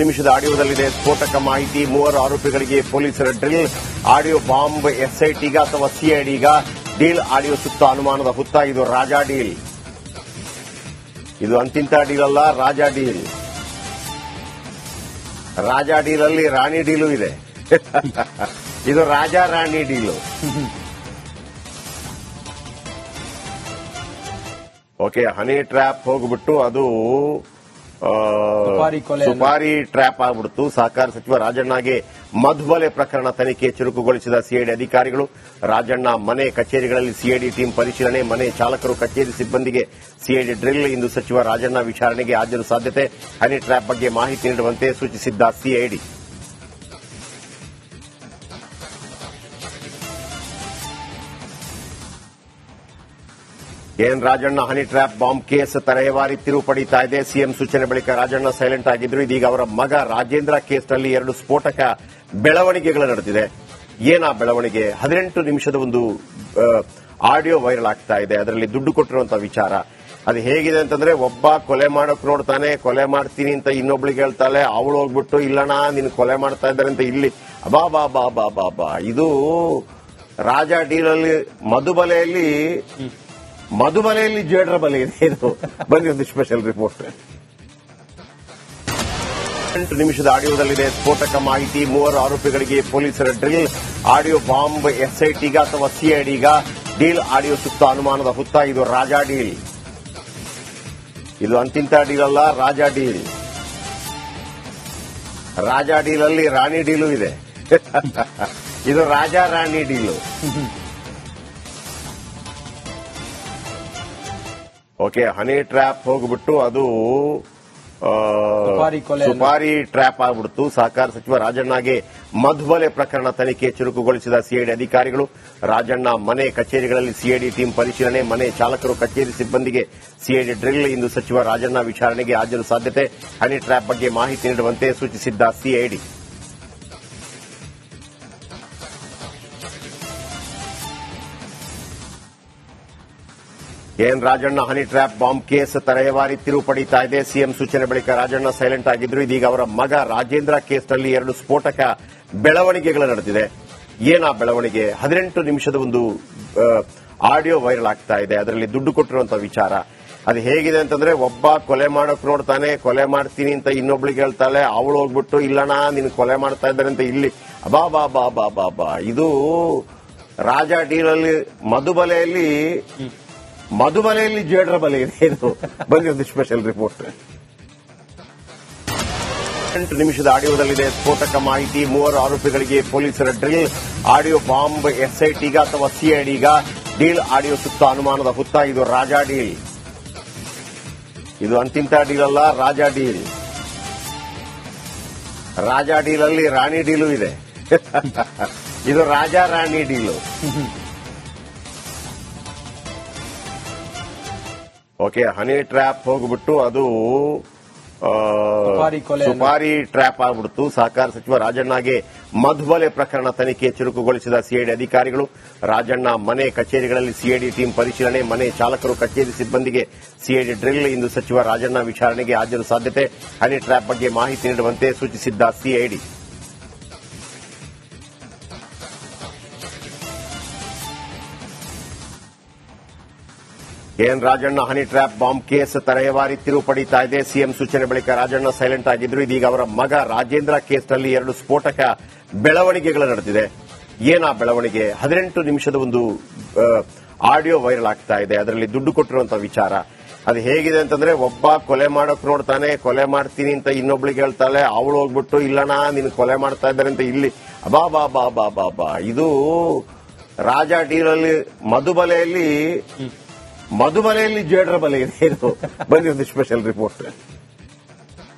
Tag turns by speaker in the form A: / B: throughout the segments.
A: ನಿಮಿಷದ ಆಡಿಯೋದಲ್ಲಿದೆ ಸ್ಫೋಟಕ ಮಾಹಿತಿ. 3 ಆರೋಪಿಗಳಿಗೆ ಪೊಲೀಸರ ಡ್ರಿಲ್. ಆಡಿಯೋ ಬಾಂಬ್ ಎಸ್ಐಟಿಗ ಅಥವಾ ಸಿಐಡಿಗ ಡೀಲ್. ಆಡಿಯೋ ಸುತ್ತ ಅನುಮಾನದ ಹುತ್ತ. ಇದು ರಾಜಾ ಡೀಲ್. ಇದು ಅಂತಿಂತ ಡೀಲ್ ಅಲ್ಲ, ರಾಜಾ ಡೀಲ್. ರಾಜಾ ಡೀಲ್ ಅಲ್ಲಿ ರಾಣಿ ಡೀಲು ಇದೆ. ಇದು ರಾಜಾ ರಾಣಿ ಡೀಲು. ಓಕೆ, ಹನಿ ಟ್ರ್ಯಾಪ್ ಹೋಗ್ಬಿಟ್ಟು ಅದು ಸುಪಾರಿ ಟ್ರ್ಯಾಪ್ ಆಗ್ಬಿಡ್ತು. ಸಹಕಾರ ಸಚಿವ ರಾಜಣ್ಣಗೆ ಮಧುಬಲೆ ಪ್ರಕರಣ ತನಿಖೆ ಚುರುಕುಗೊಳಿಸಿದ ಸಿಐಡಿ ಅಧಿಕಾರಿಗಳು. ರಾಜಣ್ಣ ಮನೆ ಕಚೇರಿಗಳಲ್ಲಿ ಸಿಐಡಿ ಟೀಮ್ ಪರಿಶೀಲನೆ. ಮನೆ ಚಾಲಕರು ಕಚೇರಿ ಸಿಬ್ಬಂದಿಗೆ ಸಿಐಡಿ ಡ್ರಿಲ್. ಇಂದು ಸಚಿವ ರಾಜಣ್ಣ ವಿಚಾರಣೆಗೆ ಹಾಜರು ಸಾಧ್ಯತೆ. ಹನಿ ಟ್ರ್ಯಾಪ್ ಬಗ್ಗೆ ಮಾಹಿತಿ ನೀಡುವಂತೆ ಸೂಚಿಸಿದ್ದ CID. N Rajanna honey trap bomb case ತರಹೇವಾರಿ ತಿರುವು ಪಡೀತಾ ಇದೆ. ಸಿಎಂ ಸೂಚನೆ ಬಳಿಕ ರಾಜಣ್ಣ ಸೈಲೆಂಟ್ ಆಗಿದ್ರು. ಇದೀಗ ಅವರ ಮಗ ರಾಜೇಂದ್ರ ಕೇಸ್ನಲ್ಲಿ 2 ಸ್ಫೋಟಕ ಬೆಳವಣಿಗೆಗಳು ನಡೆದಿದೆ. ಏನಾ ಬೆಳವಣಿಗೆ? 18 ನಿಮಿಷದ ಒಂದು ಆಡಿಯೋ ವೈರಲ್ ಆಗ್ತಾ ಇದೆ. ಅದರಲ್ಲಿ ದುಡ್ಡು ಕೊಟ್ಟಿರುವಂತಹ ವಿಚಾರ ಅದು ಹೇಗಿದೆ ಅಂತಂದ್ರೆ, ಒಬ್ಬ ಕೊಲೆ ಮಾಡೋಕ್ ನೋಡ್ತಾನೆ, ಕೊಲೆ ಮಾಡ್ತೀನಿ ಅಂತ ಇನ್ನೊಬ್ಳಿಗೆ ಹೇಳ್ತಾಳೆ. ಅವಳು ಹೋಗ್ಬಿಟ್ಟು ಇಲ್ಲಣ್ಣ ನಿನ್ ಕೊಲೆ ಮಾಡ್ತಾ ಇದ್ದಾರೆ ಅಂತ ಇಲ್ಲಿ ಬಾ ಬಾ ಬಾ ಬಾ ಬಾ ಬಾ. ಇದು ರಾಜಾ ಡೀಲಲ್ಲಿ ಮಧುಬಲೆಯಲ್ಲಿ ಜೇಡ್ರ ಬಲೆ ಇದೆ. ಇದು ಬನ್ನಿ ಒಂದು ಸ್ಪೆಷಲ್ ರಿಪೋರ್ಟ್. 8 ನಿಮಿಷದ ಆಡಿಯೋದಲ್ಲಿದೆ ಸ್ಫೋಟಕ ಮಾಹಿತಿ. 3 ಆರೋಪಿಗಳಿಗೆ ಪೊಲೀಸರ ಡ್ರಿಲ್. ಆಡಿಯೋ ಬಾಂಬ್ ಎಸ್ಐಟಿಗ ಅಥವಾ ಸಿಐಡಿಗ ಡೀಲ್. ಆಡಿಯೋ ಸುತ್ತ ಅನುಮಾನದ ಹುತ್ತ. ಇದು ರಾಜಾ ಡೀಲ್. ಇದು ಅಂತಿಂತ ಡೀಲ್ ಅಲ್ಲ, ರಾಜಾ ಡೀಲ್. ರಾಜಾ ಡೀಲ್ ಅಲ್ಲಿ ರಾಣಿ ಡೀಲು ಇದೆ. ಇದು ರಾಜಾ ರಾಣಿ ಡೀಲು. ಓಕೆ, ಹನಿ ಟ್ರ್ಯಾಪ್ ಹೋಗ್ಬಿಟ್ಟು ಅದು ಸುಪಾರಿ ಟ್ರ್ಯಾಪ್ ಆಗ್ಬಿಡ್ತು. ಸಹಕಾರ ಸಚಿವ ರಾಜಣ್ಣಗೆ ಮಧುಬಲೆ ಪ್ರಕರಣ ತನಿಖೆ ಚುರುಕುಗೊಳಿಸಿದ ಸಿಐಡಿ ಅಧಿಕಾರಿಗಳು. ರಾಜಣ್ಣ ಮನೆ ಕಚೇರಿಗಳಲ್ಲಿ ಸಿಐಡಿ ಟೀಮ್ ಪರಿಶೀಲನೆ. ಮನೆ ಚಾಲಕರು ಕಚೇರಿ ಸಿಬ್ಬಂದಿಗೆ ಸಿಐಡಿ ಡ್ರಿಲ್. ಇಂದು ಸಚಿವ ರಾಜಣ್ಣ ವಿಚಾರಣೆಗೆ ಹಾಜರು ಸಾಧ್ಯತೆ. ಹನಿ ಟ್ರ್ಯಾಪ್ ಬಗ್ಗೆ ಮಾಹಿತಿ ನೀಡುವಂತೆ ಸೂಚಿಸಿದ್ದ CID. N Rajanna honey trap bomb case ತರಹೇವಾರಿ ತಿರುವು ಪಡೀತಾ ಇದೆ. ಸಿಎಂ ಸೂಚನೆ ಬಳಿಕ ರಾಜಣ್ಣ ಸೈಲೆಂಟ್ ಆಗಿದ್ರು. ಇದೀಗ ಅವರ ಮಗ ರಾಜೇಂದ್ರ ಕೇಸ್ನಲ್ಲಿ 2 ಸ್ಫೋಟಕ ಬೆಳವಣಿಗೆಗಳು ನಡೆದಿದೆ. ಏನಾ ಬೆಳವಣಿಗೆ? 18 ನಿಮಿಷದ ಒಂದು ಆಡಿಯೋ ವೈರಲ್ ಆಗ್ತಾ ಇದೆ. ಅದರಲ್ಲಿ ದುಡ್ಡು ಕೊಟ್ಟಿರುವಂತಹ ವಿಚಾರ ಅದು ಹೇಗಿದೆ ಅಂತಂದ್ರೆ, ಒಬ್ಬ ಕೊಲೆ ಮಾಡೋಕ್ ನೋಡ್ತಾನೆ, ಕೊಲೆ ಮಾಡ್ತೀನಿ ಅಂತ ಇನ್ನೊಬ್ಳಿಗೆ ಹೇಳ್ತಾಳೆ. ಅವಳು ಹೋಗ್ಬಿಟ್ಟು ಇಲ್ಲಣ್ಣ ನಿನ್ ಕೊಲೆ ಮಾಡ್ತಾ ಇದ್ದಾರೆ ಅಂತ ಇಲ್ಲಿ ಬಾ ಬಾ ಬಾ ಬಾ ಬಾ ಬಾ. ಇದು ರಾಜಾ ಡೀಲಲ್ಲಿ ಮಧುಬಲೆಯಲ್ಲಿ ಜೇಡ್ರ ಬಲೆ ಇದೆ. ಇದು ಬನ್ನಿ ಒಂದು ಸ್ಪೆಷಲ್ ರಿಪೋರ್ಟ್. 8 ನಿಮಿಷದ ಆಡಿಯೋದಲ್ಲಿದೆ ಸ್ಫೋಟಕ ಮಾಹಿತಿ. 3 ಆರೋಪಿಗಳಿಗೆ ಪೊಲೀಸರ ಡ್ರಿಲ್. ಆಡಿಯೋ ಬಾಂಬ್ ಎಸ್ಐಟಿಗ ಅಥವಾ ಸಿಐಡಿಗ ಡೀಲ್. ಆಡಿಯೋ ಸುತ್ತ ಅನುಮಾನದ ಹುತ್ತ. ಇದು ರಾಜಾ ಡೀಲ್. ಇದು ಅಂತಿಂತ ಡೀಲ್ ಅಲ್ಲ, ರಾಜಾ ಡೀಲ್. ರಾಜಾ ಡೀಲ್ ಅಲ್ಲಿ ರಾಣಿ ಡೀಲು ಇದೆ. ಇದು ರಾಜಾ ರಾಣಿ ಡೀಲು. ಓಕೆ, ಹನಿ ಟ್ರ್ಯಾಪ್ ಹೋಗ್ಬಿಟ್ಟು ಅದು ಸುಪಾರಿ ಟ್ರ್ಯಾಪ್ ಆಗ್ಬಿಡ್ತು. ಸಹಕಾರ ಸಚಿವ ರಾಜಣ್ಣಗೆ ಮಧುಬಲೆ ಪ್ರಕರಣ ತನಿಖೆ ಚುರುಕುಗೊಳಿಸಿದ ಸಿಐಡಿ ಅಧಿಕಾರಿಗಳು. ರಾಜಣ್ಣ ಮನೆ ಕಚೇರಿಗಳಲ್ಲಿ ಸಿಐಡಿ ಟೀಮ್ ಪರಿಶೀಲನೆ. ಮನೆ ಚಾಲಕರು ಕಚೇರಿ ಸಿಬ್ಬಂದಿಗೆ ಸಿಐಡಿ ಡ್ರಿಲ್. ಇಂದು ಸಚಿವ ರಾಜಣ್ಣ ವಿಚಾರಣೆಗೆ ಹಾಜರು ಸಾಧ್ಯತೆ. ಹನಿ ಟ್ರ್ಯಾಪ್ ಬಗ್ಗೆ ಮಾಹಿತಿ ನೀಡುವಂತೆ ಸೂಚಿಸಿದ್ದ CID. N Rajanna honey trap bomb case ತರಹೇವಾರಿ ತಿರುವು ಪಡೀತಾ ಇದೆ. ಸಿಎಂ ಸೂಚನೆ ಬಳಿಕ ರಾಜಣ್ಣ ಸೈಲೆಂಟ್ ಆಗಿದ್ರು. ಇದೀಗ ಅವರ ಮಗ ರಾಜೇಂದ್ರ ಕೇಸ್ನಲ್ಲಿ 2 ಸ್ಫೋಟಕ ಬೆಳವಣಿಗೆಗಳು ನಡೆದಿದೆ. ಏನಾ ಬೆಳವಣಿಗೆ? 18 ನಿಮಿಷದ ಒಂದು ಆಡಿಯೋ ವೈರಲ್ ಆಗ್ತಾ ಇದೆ. ಅದರಲ್ಲಿ ದುಡ್ಡು ಕೊಟ್ಟಿರುವಂತಹ ವಿಚಾರ ಅದು ಹೇಗಿದೆ ಅಂತಂದ್ರೆ, ಒಬ್ಬ ಕೊಲೆ ಮಾಡೋಕ್ ನೋಡ್ತಾನೆ, ಕೊಲೆ ಮಾಡ್ತೀನಿ ಅಂತ ಇನ್ನೊಬ್ಳಿಗೆ ಹೇಳ್ತಾಳೆ. ಅವಳು ಹೋಗ್ಬಿಟ್ಟು ಇಲ್ಲಣ್ಣ ನಿನ್ ಕೊಲೆ ಮಾಡ್ತಾ ಇದ್ದಾರೆ ಅಂತ ಇಲ್ಲಿ ಬಾ ಬಾ ಬಾ ಬಾ ಬಾ ಬಾ. ಇದು ರಾಜಾ ಡೀಲಲ್ಲಿ ಮಧುಬಲೆಯಲ್ಲಿ ಜೇಡ್ರ ಬಲೆ ಇದೆ. ಇದು ಬನ್ನಿ ಒಂದು ಸ್ಪೆಷಲ್ ರಿಪೋರ್ಟ್.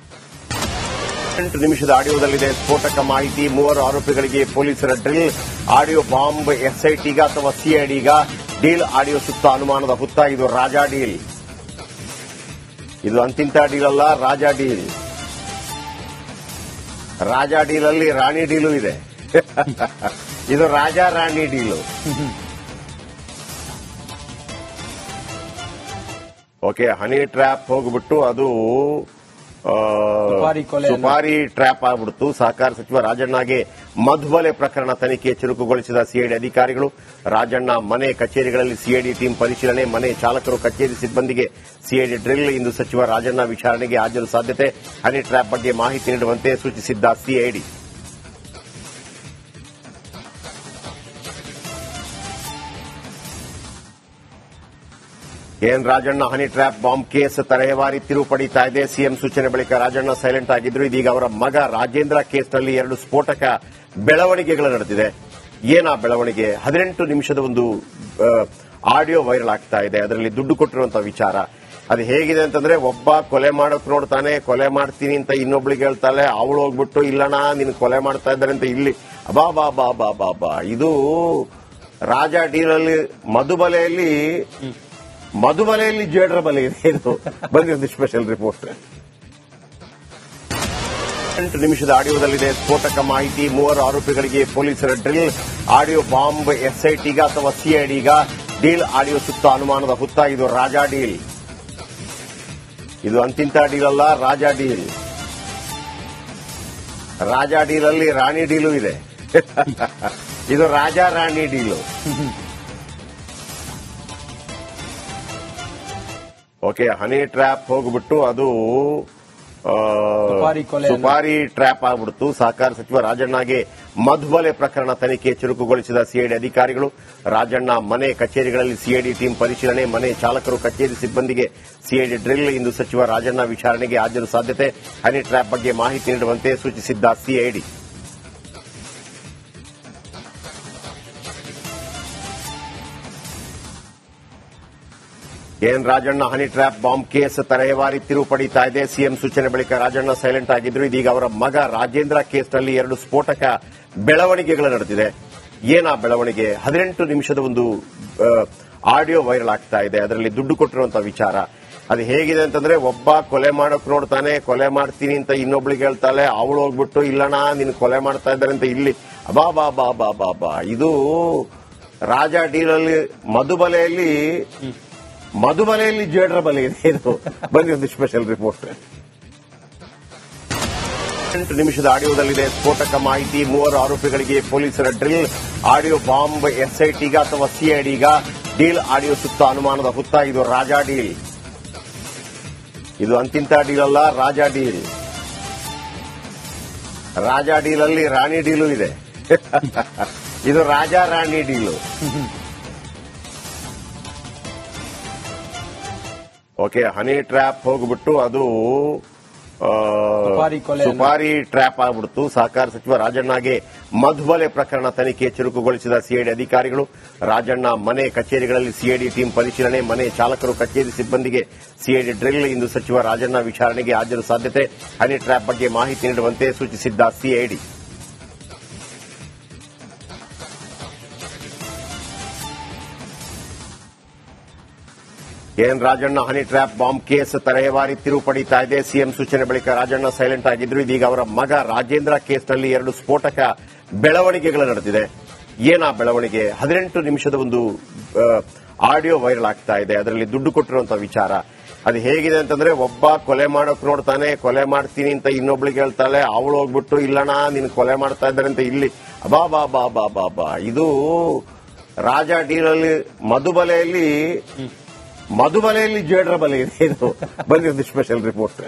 A: 8 ನಿಮಿಷದ ಆಡಿಯೋದಲ್ಲಿದೆ ಸ್ಫೋಟಕ ಮಾಹಿತಿ. 3 ಆರೋಪಿಗಳಿಗೆ ಪೊಲೀಸರ ಡ್ರಿಲ್. ಆಡಿಯೋ ಬಾಂಬ್ ಎಸ್ಐಟಿಗ ಅಥವಾ ಸಿಐಡಿಗ ಡೀಲ್. ಆಡಿಯೋ ಸುತ್ತ ಅನುಮಾನದ ಹುತ್ತ. ಇದು ರಾಜಾ ಡೀಲ್. ಇದು ಅಂತಿಂತ ಡೀಲ್ ಅಲ್ಲ, ರಾಜಾ ಡೀಲ್. ರಾಜಾ ಡೀಲ್ ಅಲ್ಲಿ ರಾಣಿ ಡೀಲು ಇದೆ. ಇದು ರಾಜಾ ರಾಣಿ ಡೀಲು. ಓಕೆ, ಹನಿ ಟ್ರ್ಯಾಪ್ ಹೋಗ್ಬಿಟ್ಟು ಅದು ಸುಪಾರಿ ಟ್ರ್ಯಾಪ್ ಆಗ್ಬಿಡ್ತು. ಸಹಕಾರ ಸಚಿವ ರಾಜಣ್ಣಗೆ ಮಧುಬಲೆ ಪ್ರಕರಣ ತನಿಖೆ ಚುರುಕುಗೊಳಿಸಿದ ಸಿಐಡಿ ಅಧಿಕಾರಿಗಳು. ರಾಜಣ್ಣ ಮನೆ ಕಚೇರಿಗಳಲ್ಲಿ ಸಿಐಡಿ ಟೀಂ ಪರಿಶೀಲನೆ, ಮನೆ ಚಾಲಕರು ಕಚೇರಿ ಸಿಬ್ಬಂದಿಗೆ ಸಿಐಡಿ ಡ್ರಿಲ್. ಇಂದು ಸಚಿವ ರಾಜಣ್ಣ ವಿಚಾರಣೆಗೆ ಹಾಜರು ಸಾಧ್ಯತೆ. ಹನಿ ಟ್ರ್ಯಾಪ್ ಬಗ್ಗೆ ಮಾಹಿತಿ ನೀಡುವಂತೆ ಸೂಚಿಸಿದ್ದ CID. Rajanna honey trap bomb case ತರಹೇವಾರಿ ತಿರುವು ಪಡೀತಾ ಇದೆ. ಸಿಎಂ ಸೂಚನೆ ಬಳಿಕ ರಾಜಣ್ಣ ಸೈಲೆಂಟ್ ಆಗಿದ್ರು. ಇದೀಗ ಅವರ ಮಗ ರಾಜೇಂದ್ರ ಕೇಸ್ನಲ್ಲಿ 2 ಸ್ಫೋಟಕ ಬೆಳವಣಿಗೆಗಳು ನಡೆದಿದೆ. ಏನಾ ಬೆಳವಣಿಗೆ? 18 ನಿಮಿಷದ ಒಂದು ಆಡಿಯೋ ವೈರಲ್ ಆಗ್ತಾ ಇದೆ. ಅದರಲ್ಲಿ ದುಡ್ಡು ಕೊಟ್ಟಿರುವಂತಹ ವಿಚಾರ ಅದು ಹೇಗಿದೆ ಅಂತಂದ್ರೆ, ಒಬ್ಬ ಕೊಲೆ ಮಾಡೋಕ್ ನೋಡ್ತಾನೆ, ಕೊಲೆ ಮಾಡ್ತೀನಿ ಅಂತ ಇನ್ನೊಬ್ಳಿಗೆ ಹೇಳ್ತಾಳೆ. ಅವಳು ಹೋಗ್ಬಿಟ್ಟು ಇಲ್ಲಣ್ಣ ನಿನ್ ಕೊಲೆ ಮಾಡ್ತಾ ಇದ್ದಾರೆ ಅಂತ ಇಲ್ಲಿ ಬಾ ಬಾ ಬಾ ಬಾ ಬಾ ಬಾ. ಇದು ರಾಜ ಡೀಲಲ್ಲಿ ಮಧುಬಲೆಯಲ್ಲಿ ಜೇಡ್ರ ಬಲೆ ಇದೆ. ಇದು ಬಂದಿ ಒಂದು ಸ್ಪೆಷಲ್ ರಿಪೋರ್ಟ್. 8 ನಿಮಿಷದ ಆಡಿಯೋದಲ್ಲಿದೆ ಸ್ಫೋಟಕ ಮಾಹಿತಿ. 3 ಆರೋಪಿಗಳಿಗೆ ಪೊಲೀಸರ ಡ್ರಿಲ್. ಆಡಿಯೋ ಬಾಂಬ್ ಎಸ್ಐಟಿಗ ಅಥವಾ ಸಿಐಡಿಗ ಡೀಲ್. ಆಡಿಯೋ ಸುತ್ತ ಅನುಮಾನದ ಹುತ್ತ. ಇದು ರಾಜಾ ಡೀಲ್. ಇದು ಅಂತಿಂತ ಡೀಲ್ ಅಲ್ಲ, ರಾಜಾ ಡೀಲ್. ರಾಜಾ ಡೀಲ್ ಅಲ್ಲಿ ರಾಣಿ ಡೀಲು ಇದೆ. ಇದು ರಾಜಾ ರಾಣಿ ಡೀಲು. ಓಕೆ, ಹನಿ ಟ್ರ್ಯಾಪ್ ಹೋಗ್ಬಿಟ್ಟು ಅದು ಸುಪಾರಿ ಟ್ರ್ಯಾಪ್ ಆಗ್ಬಿಡ್ತು. ಸಹಕಾರ ಸಚಿವ ರಾಜಣ್ಣಗೆ ಮಧುಬಲೆ ಪ್ರಕರಣ ತನಿಖೆ ಚುರುಕುಗೊಳಿಸಿದ ಸಿಐಡಿ ಅಧಿಕಾರಿಗಳು. ರಾಜಣ್ಣ ಮನೆ ಕಚೇರಿಗಳಲ್ಲಿ ಸಿಐಡಿ ಟೀಂ ಪರಿಶೀಲನೆ, ಮನೆ ಚಾಲಕರು ಕಚೇರಿ ಸಿಬ್ಬಂದಿಗೆ ಸಿಐಡಿ ಡ್ರಿಲ್. ಇಂದು ಸಚಿವ ರಾಜಣ್ಣ ವಿಚಾರಣೆಗೆ ಹಾಜರು ಸಾಧ್ಯತೆ. ಹನಿ ಟ್ರ್ಯಾಪ್ ಬಗ್ಗೆ ಮಾಹಿತಿ ನೀಡುವಂತೆ ಸೂಚಿಸಿದ್ದ CID. Rajanna honey trap bomb case ತರಹೇವಾರಿ ತಿರುವು ಪಡೀತಾ ಇದೆ. ಸಿಎಂ ಸೂಚನೆ ಬಳಿಕ ರಾಜಣ್ಣ ಸೈಲೆಂಟ್ ಆಗಿದ್ರು. ಇದೀಗ ಅವರ ಮಗ ರಾಜೇಂದ್ರ ಕೇಸ್ನಲ್ಲಿ 2 ಸ್ಫೋಟಕ ಬೆಳವಣಿಗೆಗಳು ನಡೆದಿದೆ. ಏನಾ ಬೆಳವಣಿಗೆ? 18 ನಿಮಿಷದ ಒಂದು ಆಡಿಯೋ ವೈರಲ್ ಆಗ್ತಾ ಇದೆ. ಅದರಲ್ಲಿ ದುಡ್ಡು ಕೊಟ್ಟಿರುವಂತಹ ವಿಚಾರ ಅದು ಹೇಗಿದೆ ಅಂತಂದ್ರೆ, ಒಬ್ಬ ಕೊಲೆ ಮಾಡೋಕ್ ನೋಡ್ತಾನೆ, ಕೊಲೆ ಮಾಡ್ತೀನಿ ಅಂತ ಇನ್ನೊಬ್ಳಿಗೆ ಹೇಳ್ತಾಳೆ. ಅವಳು ಹೋಗ್ಬಿಟ್ಟು ಇಲ್ಲಣ್ಣ ನಿನ್ ಕೊಲೆ ಮಾಡ್ತಾ ಇದ್ದಾರೆ ಅಂತ ಇಲ್ಲಿ ಬಾ ಬಾ ಬಾ ಬಾ ಬಾ ಬಾ. ಇದು ರಾಜ ಡೀಲಲ್ಲಿ ಮಧುಬಲೆಯಲ್ಲಿ ಜೇಡ್ರ ಬಲೆ ಇದೆ. ಇದು ಬಂದಿ ಒಂದು ಸ್ಪೆಷಲ್ ರಿಪೋರ್ಟ್. 8 ನಿಮಿಷದ ಆಡಿಯೋದಲ್ಲಿದೆ ಸ್ಫೋಟಕ ಮಾಹಿತಿ. 3 ಆರೋಪಿಗಳಿಗೆ ಪೊಲೀಸರ ಡ್ರಿಲ್. ಆಡಿಯೋ ಬಾಂಬ್ ಎಸ್ಐಟಿಗ ಅಥವಾ ಸಿಐಡಿಗ ಡೀಲ್. ಆಡಿಯೋ ಸುತ್ತ ಅನುಮಾನದ ಹುತ್ತ. ಇದು ರಾಜಾ ಡೀಲ್. ಇದು ಅಂತಿಂತ ಡೀಲ್ ಅಲ್ಲ, ರಾಜಾ ಡೀಲ್. ರಾಜಾ ಡೀಲ್ ಅಲ್ಲಿ ರಾಣಿ ಡೀಲು ಇದೆ. ಇದು ರಾಜಾ ರಾಣಿ ಡೀಲು. ಓಕೆ, ಹನಿ ಟ್ರ್ಯಾಪ್ ಹೋಗ್ಬಿಟ್ಟು ಅದು ಸುಪಾರಿ ಟ್ರ್ಯಾಪ್ ಆಗ್ಬಿಡ್ತು. ಸಹಕಾರ ಸಚಿವ ರಾಜಣ್ಣಗೆ ಮಧುಬಲೆ ಪ್ರಕರಣ ತನಿಖೆ ಚುರುಕುಗೊಳಿಸಿದ ಸಿಐಡಿ ಅಧಿಕಾರಿಗಳು. ರಾಜಣ್ಣ ಮನೆ ಕಚೇರಿಗಳಲ್ಲಿ ಸಿಐಡಿ ಟೀಂ ಪರಿಶೀಲನೆ, ಮನೆ ಚಾಲಕರು ಕಚೇರಿ ಸಿಬ್ಬಂದಿಗೆ ಸಿಐಡಿ ಡ್ರಿಲ್. ಇಂದು ಸಚಿವ ರಾಜಣ್ಣ ವಿಚಾರಣೆಗೆ ಹಾಜರು ಸಾಧ್ಯತೆ. ಹನಿ ಟ್ರ್ಯಾಪ್ ಬಗ್ಗೆ ಮಾಹಿತಿ ನೀಡುವಂತೆ ಸೂಚಿಸಿದ್ದ CID. Rajanna honey trap bomb case ತರಹೇವಾರಿ ತಿರುವು ಪಡೀತಾ ಇದೆ. ಸಿಎಂ ಸೂಚನೆ ಬಳಿಕ ರಾಜಣ್ಣ ಸೈಲೆಂಟ್ ಆಗಿದ್ರು. ಇದೀಗ ಅವರ ಮಗ ರಾಜೇಂದ್ರ ಕೇಸ್ನಲ್ಲಿ 2 ಸ್ಫೋಟಕ ಬೆಳವಣಿಗೆಗಳು ನಡೆದಿದೆ. ಏನಾ ಬೆಳವಣಿಗೆ? 18 ನಿಮಿಷದ ಒಂದು ಆಡಿಯೋ ವೈರಲ್ ಆಗ್ತಾ ಇದೆ. ಅದರಲ್ಲಿ ದುಡ್ಡು ಕೊಟ್ಟಿರುವಂತಹ ವಿಚಾರ ಅದು ಹೇಗಿದೆ ಅಂತಂದ್ರೆ, ಒಬ್ಬ ಕೊಲೆ ಮಾಡೋಕ್ ನೋಡ್ತಾನೆ, ಕೊಲೆ ಮಾಡ್ತೀನಿ ಅಂತ ಇನ್ನೊಬ್ಳಿಗೆ ಹೇಳ್ತಾಳೆ. ಅವಳು ಹೋಗ್ಬಿಟ್ಟು ಇಲ್ಲಣ್ಣ ನಿನ್ ಕೊಲೆ ಮಾಡ್ತಾ ಇದ್ದಾರೆ ಅಂತ ಇಲ್ಲಿ ಬಾ ಬಾ ಬಾ ಬಾ ಬಾ ಬಾ. ಇದು ರಾಜಾ ಡೀಲಲ್ಲಿ ಮಧುಬಲೆಯಲ್ಲಿ ಜೇಡ್ರ ಬಲೆ ಇದೆ. ಇದು ಬಂದಿ ಒಂದು ಸ್ಪೆಷಲ್ ರಿಪೋರ್ಟ್.